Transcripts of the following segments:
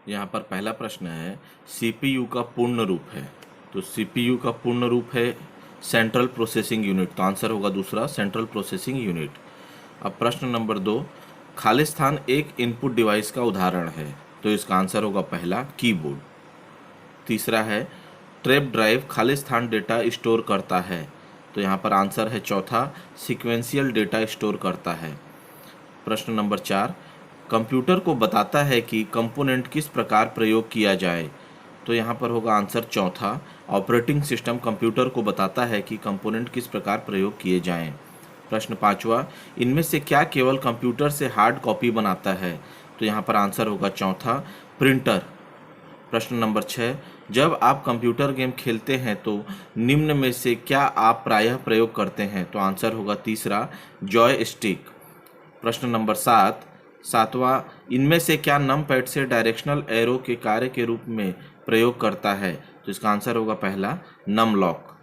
यहाँ पर पहला प्रश्न है सीपीयू का पूर्ण रूप है। तो सीपीयू का पूर्ण रूप है सेंट्रल प्रोसेसिंग यूनिट। तो आंसर होगा दूसरा सेंट्रल प्रोसेसिंग यूनिट। अब प्रश्न नंबर 2, खालिस्तान एक इनपुट डिवाइस का उदाहरण है। तो इसका आंसर होगा पहला कीबोर्ड। तीसरा है trap drive Khalistan data store करता है। तो यहाँ पर आंसर है चौथा सीक्वेंशियल डेटा स्टोर करता है। प्रश्न नंबर 4, कंप्यूटर को बताता है कि कंपोनेंट किस प्रकार प्रयोग किया जाए। तो यहाँ पर होगा आंसर चौथा ऑपरेटिंग सिस्टम कंप्यूटर को बताता है कि कंपोनेंट किस प्रकार प्रयोग किए जाएं। प्रश्न पाँचवा, इनमें से क्या केवल कंप्यूटर से हार्ड कॉपी बनाता है। तो यहाँ पर आंसर होगा चौथा प्रिंटर। प्रश्न नंबर 6, जब आप कंप्यूटर गेम खेलते हैं तो निम्न में से क्या आप प्रायः प्रयोग करते हैं। तो आंसर होगा तीसरा जॉय स्टिक। प्रश्न नंबर 7वां, इनमें से क्या नम पैड से डायरेक्शनल एरो के कार्य के रूप में प्रयोग करता है। तो इसका आंसर होगा पहला नम लॉक।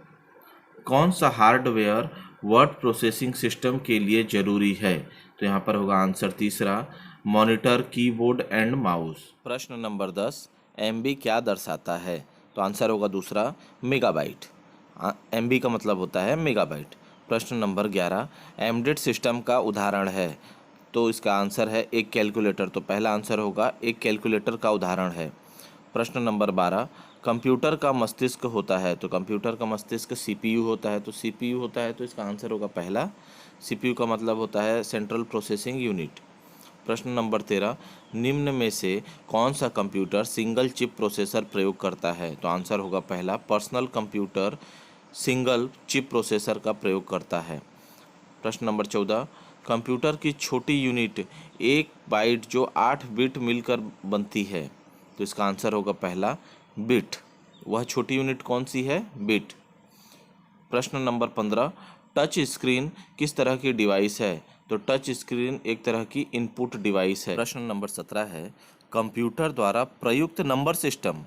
कौन सा हार्डवेयर वर्ड प्रोसेसिंग सिस्टम के लिए जरूरी है। तो यहाँ पर होगा आंसर तीसरा मॉनिटर कीबोर्ड एंड माउस। प्रश्न नंबर 10, एमबी क्या दर्शाता है। तो आंसर होगा दूसरा मेगाबाइट। एमबी का मतलब होता है मेगाबाइट। प्रश्न नंबर 11, एम्बेडेड सिस्टम का उदाहरण है। तो इसका आंसर है एक कैलकुलेटर। तो पहला आंसर होगा एक कैलकुलेटर का उदाहरण है। प्रश्न नंबर 12, कंप्यूटर का मस्तिष्क होता है। तो कंप्यूटर का मस्तिष्क सीपीयू होता है। तो सीपीयू होता है तो इसका आंसर होगा पहला सीपीयू का मतलब होता है सेंट्रल प्रोसेसिंग यूनिट। प्रश्न नंबर 13, निम्न में से कौन सा कंप्यूटर सिंगल चिप प्रोसेसर प्रयोग करता है। तो आंसर होगा पहला personal computer single chip processor का प्रयोग करता है। प्रश्न नंबर 14, कंप्यूटर की छोटी यूनिट एक बाइट जो 8 बिट मिलकर बनती है। तो इसका आंसर होगा पहला बिट। वह छोटी यूनिट कौन सी है, बिट। प्रश्न नंबर 15, टच स्क्रीन किस तरह की डिवाइस है। तो टच स्क्रीन एक तरह की इनपुट डिवाइस है। प्रश्न नंबर 17 है कंप्यूटर द्वारा प्रयुक्त नंबर सिस्टम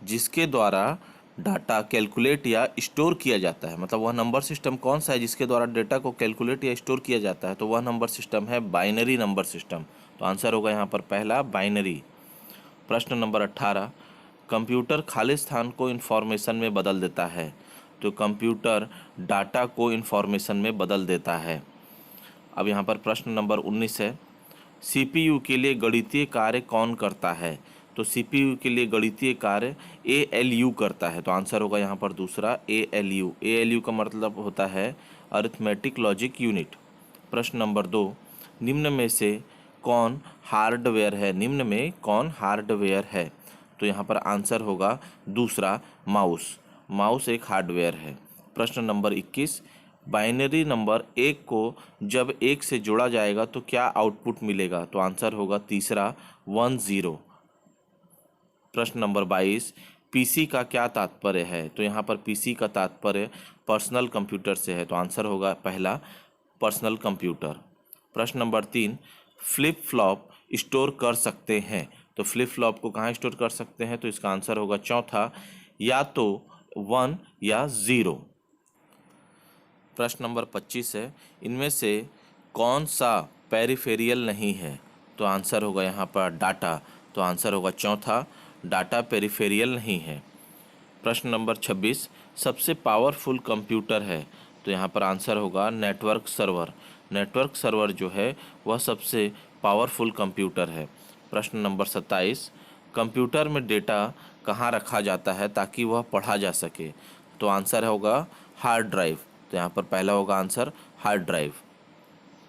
जिसके द्वारा डाटा कैलकुलेट या स्टोर किया जाता है। मतलब वह नंबर सिस्टम कौन सा है जिसके द्वारा डेटा को कैलकुलेट या स्टोर किया जाता है। तो वह नंबर सिस्टम है बाइनरी नंबर सिस्टम। तो आंसर होगा यहाँ पर पहला बाइनरी। प्रश्न नंबर 18, कंप्यूटर खाली स्थान को इन्फॉर्मेशन में बदल देता है। तो कंप्यूटर डाटा को इन्फॉर्मेशन में बदल देता है। अब यहाँ पर प्रश्न नंबर 19 है सीपीयू के लिए गणितीय कार्य कौन करता है। तो सीपीयू के लिए गणितीय कार्य एएलयू करता है। तो आंसर होगा यहाँ पर दूसरा एएलयू। एएलयू का मतलब होता है अरिथमेटिक लॉजिक यूनिट। प्रश्न नंबर 2, निम्न में से कौन हार्डवेयर है। निम्न में कौन हार्डवेयर है। तो यहाँ पर आंसर होगा दूसरा माउस। माउस एक हार्डवेयर है। प्रश्न नंबर 21, बाइनरी नंबर 1 को जब 1 से जोड़ा जाएगा तो क्या आउटपुट मिलेगा। तो आंसर होगा तीसरा 10। प्रश्न नंबर 22, पीसी का क्या तात्पर्य है। तो यहाँ पर पीसी का तात्पर्य पर्सनल कंप्यूटर से है। तो आंसर होगा पहला पर्सनल कंप्यूटर। प्रश्न नंबर 3, फ्लिप फ्लॉप स्टोर कर सकते हैं। तो फ्लिप फ्लॉप को कहाँ स्टोर कर सकते हैं। तो इसका आंसर होगा चौथा या तो 1 या 0। प्रश्न नंबर 25 है इनमें से कौन सा पेरिफेरियल नहीं है। तो आंसर होगा यहाँ पर डाटा। तो आंसर होगा चौथा डाटा पेरिफेरियल नहीं है। प्रश्न नंबर 26, सबसे पावरफुल कंप्यूटर है। तो यहाँ पर आंसर होगा नेटवर्क सर्वर। नेटवर्क सर्वर जो है वह सबसे पावरफुल कंप्यूटर है। प्रश्न नंबर 27, कंप्यूटर में डेटा कहाँ रखा जाता है ताकि वह पढ़ा जा सके। तो आंसर होगा हार्ड ड्राइव। तो यहाँ पर पहला होगा आंसर हार्ड ड्राइव।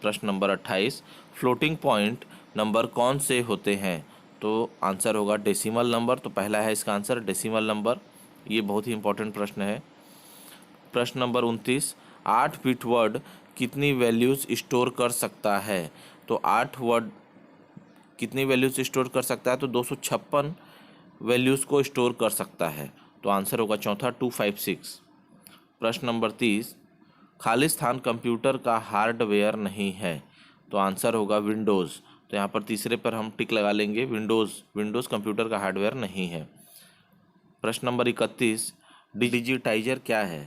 प्रश्न नंबर 28, फ्लोटिंग पॉइंट नंबर कौन से होते हैं। तो आंसर होगा डेसिमल नंबर। तो पहला है इसका आंसर डेसिमल नंबर। ये बहुत ही इंपॉर्टेंट प्रश्न है। प्रश्न नंबर 29, 8 बिट वर्ड कितनी वैल्यूज़ स्टोर कर सकता है। तो 8 वर्ड कितनी वैल्यूज़ स्टोर कर सकता है। तो 256 वैल्यूज़ को स्टोर कर सकता है। तो आंसर होगा चौथा 256। प्रश्न नंबर 30, खाली स्थान कंप्यूटर का हार्डवेयर नहीं है। तो आंसर होगा विंडोज़। तो यहाँ पर तीसरे पर हम टिक लगा लेंगे विंडोज़ कंप्यूटर का हार्डवेयर नहीं है। प्रश्न नंबर 31, डिजिटाइजर क्या है।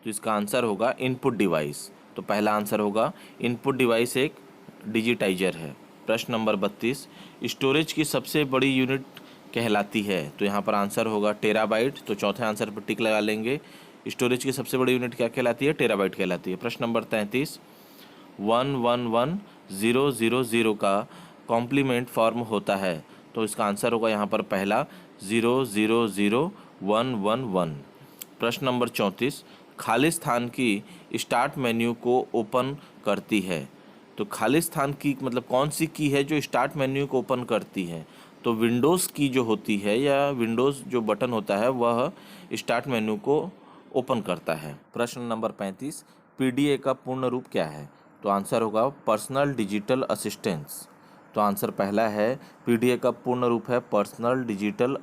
तो इसका आंसर होगा इनपुट डिवाइस। तो पहला आंसर होगा इनपुट डिवाइस एक डिजिटाइजर है। प्रश्न नंबर 32, स्टोरेज की सबसे बड़ी यूनिट कहलाती है? तो यहाँ पर आंसर होगा टेराबाइट। तो चौथे आंसर पर टिक लगा लेंगे। स्टोरेज की सबसे बड़ी यूनिट क्या कहलाती है? टेराबाइट कहलाती है। प्रश्न नंबर 33, 111,000 का कॉम्प्लीमेंट फॉर्म होता है। तो इसका आंसर होगा यहाँ पर पहला 000111। प्रश्न नंबर 34, खालिस्तान की स्टार्ट मेन्यू को ओपन करती है। तो खालिस्तान की मतलब कौन सी की है जो स्टार्ट मेन्यू को ओपन करती है? तो विंडोज़ की जो होती है या विंडोज़ जो बटन होता है वह स्टार्ट मेन्यू को ओपन करता है। प्रश्न नंबर 35, पीडीए का पूर्ण रूप क्या है? तो आंसर होगा पर्सनल डिजिटल असिस्टेंस। तो आंसर पहला है, पीडीए का पूर्ण रूप है पर्सनल डिजिटल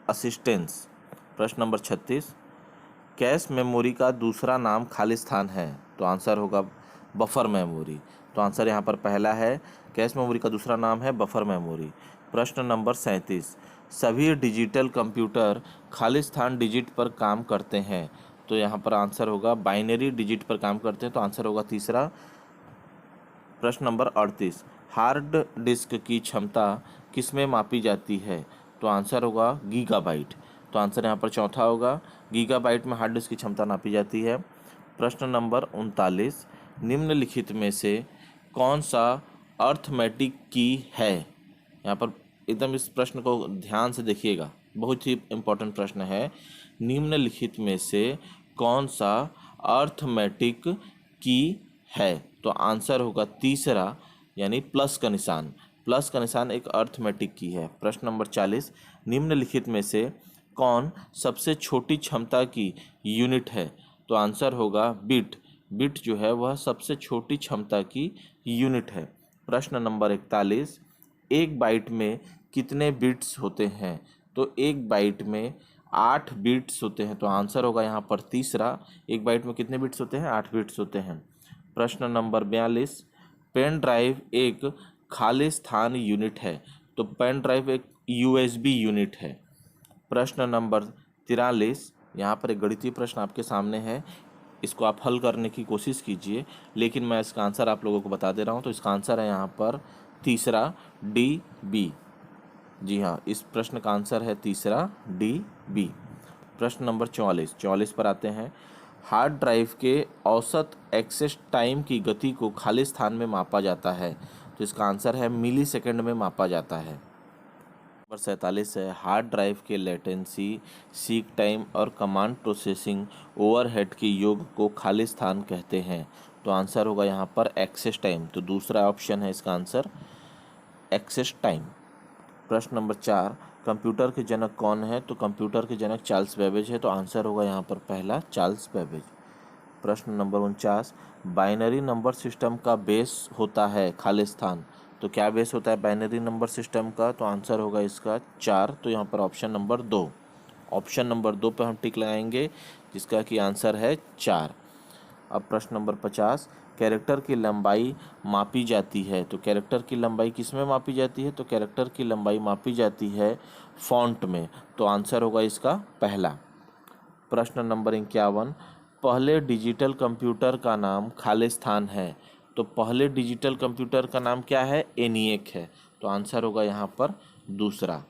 असिस्टेंस। प्रश्न नंबर 36, कैश मेमोरी का दूसरा नाम खालिस्तान है। तो आंसर होगा बफर मेमोरी। तो आंसर यहाँ पर पहला है, कैश मेमोरी का दूसरा नाम है बफर मेमोरी। प्रश्न नंबर 37, सभी डिजिटल कंप्यूटर खालिस्तान डिजिट पर काम करते हैं। तो यहाँ पर आंसर होगा बाइनरी डिजिट पर काम करते हैं। तो आंसर होगा तीसरा। प्रश्न नंबर 38, हार्ड डिस्क की क्षमता किसमें मापी जाती है? तो आंसर होगा गीगाबाइट। तो आंसर यहाँ पर चौथा होगा, गीगाबाइट में हार्ड डिस्क की क्षमता नापी जाती है। प्रश्न नंबर 39, निम्नलिखित में से कौन सा अर्थमेटिक की है? यहाँ पर एकदम इस प्रश्न को ध्यान से देखिएगा, बहुत ही इम्पोर्टेंट प्रश्न है। निम्नलिखित में से कौन सा अर्थमेटिक की है? तो आंसर होगा तीसरा, यानी प्लस का निशान। प्लस का निशान एक अर्थमेटिक की है। प्रश्न नंबर 40, निम्नलिखित में से कौन सबसे छोटी क्षमता की यूनिट है? तो आंसर होगा बिट। बिट जो है वह सबसे छोटी क्षमता की यूनिट है। प्रश्न नंबर 41, एक बाइट में कितने बिट्स होते हैं? तो एक बाइट में 8 बिट्स होते हैं। तो आंसर होगा यहाँ पर तीसरा, एक बाइट में कितने बिट्स होते हैं? 8 बिट्स होते हैं। प्रश्न नंबर 42, पेन ड्राइव एक खालिस्तान यूनिट है। तो पेन ड्राइव एक यूएसबी यूनिट है। प्रश्न नंबर 43, यहाँ पर एक गणितीय प्रश्न आपके सामने है, इसको आप हल करने की कोशिश कीजिए, लेकिन मैं इसका आंसर आप लोगों को बता दे रहा हूँ। तो इसका आंसर है यहाँ पर तीसरा, डी बी। जी हाँ, इस प्रश्न का आंसर है तीसरा, डी बी। प्रश्न नंबर 44 पर आते हैं। हार्ड ड्राइव के औसत एक्सेस टाइम की गति को खालिस्तान में मापा जाता है। तो इसका आंसर है मिली सेकेंड में मापा जाता है। नंबर 47 है, हार्ड ड्राइव के लेटेंसी, सीक टाइम और कमांड प्रोसेसिंग ओवरहेड के योग को खालिस्तान कहते हैं। तो आंसर होगा यहाँ पर एक्सेस टाइम। तो दूसरा ऑप्शन है इसका आंसर, एक्सेस टाइम। प्रश्न नंबर 4, कंप्यूटर के जनक कौन है? तो कंप्यूटर के जनक चार्ल्स बेबेज है। तो आंसर होगा यहाँ पर पहला, चार्ल्स बेबेज। प्रश्न नंबर 49, बाइनरी नंबर सिस्टम का बेस होता है खालिस्तान। तो क्या बेस होता है बाइनरी नंबर सिस्टम का? तो आंसर होगा इसका 4। तो यहाँ पर ऑप्शन नंबर 2, ऑप्शन नंबर 2 पर हम टिक लगाएंगे, जिसका कि आंसर है 4। अब प्रश्न नंबर 50, कैरेक्टर की लंबाई मापी जाती है। तो कैरेक्टर की लंबाई किस में मापी जाती है? तो कैरेक्टर की लंबाई मापी जाती है फॉन्ट में। तो आंसर होगा इसका पहला। प्रश्न नंबर 51, पहले डिजिटल कंप्यूटर का नाम खालिस्तान है। तो पहले डिजिटल कंप्यूटर का नाम क्या है? एनिएक है। तो आंसर होगा यहाँ पर दूसरा।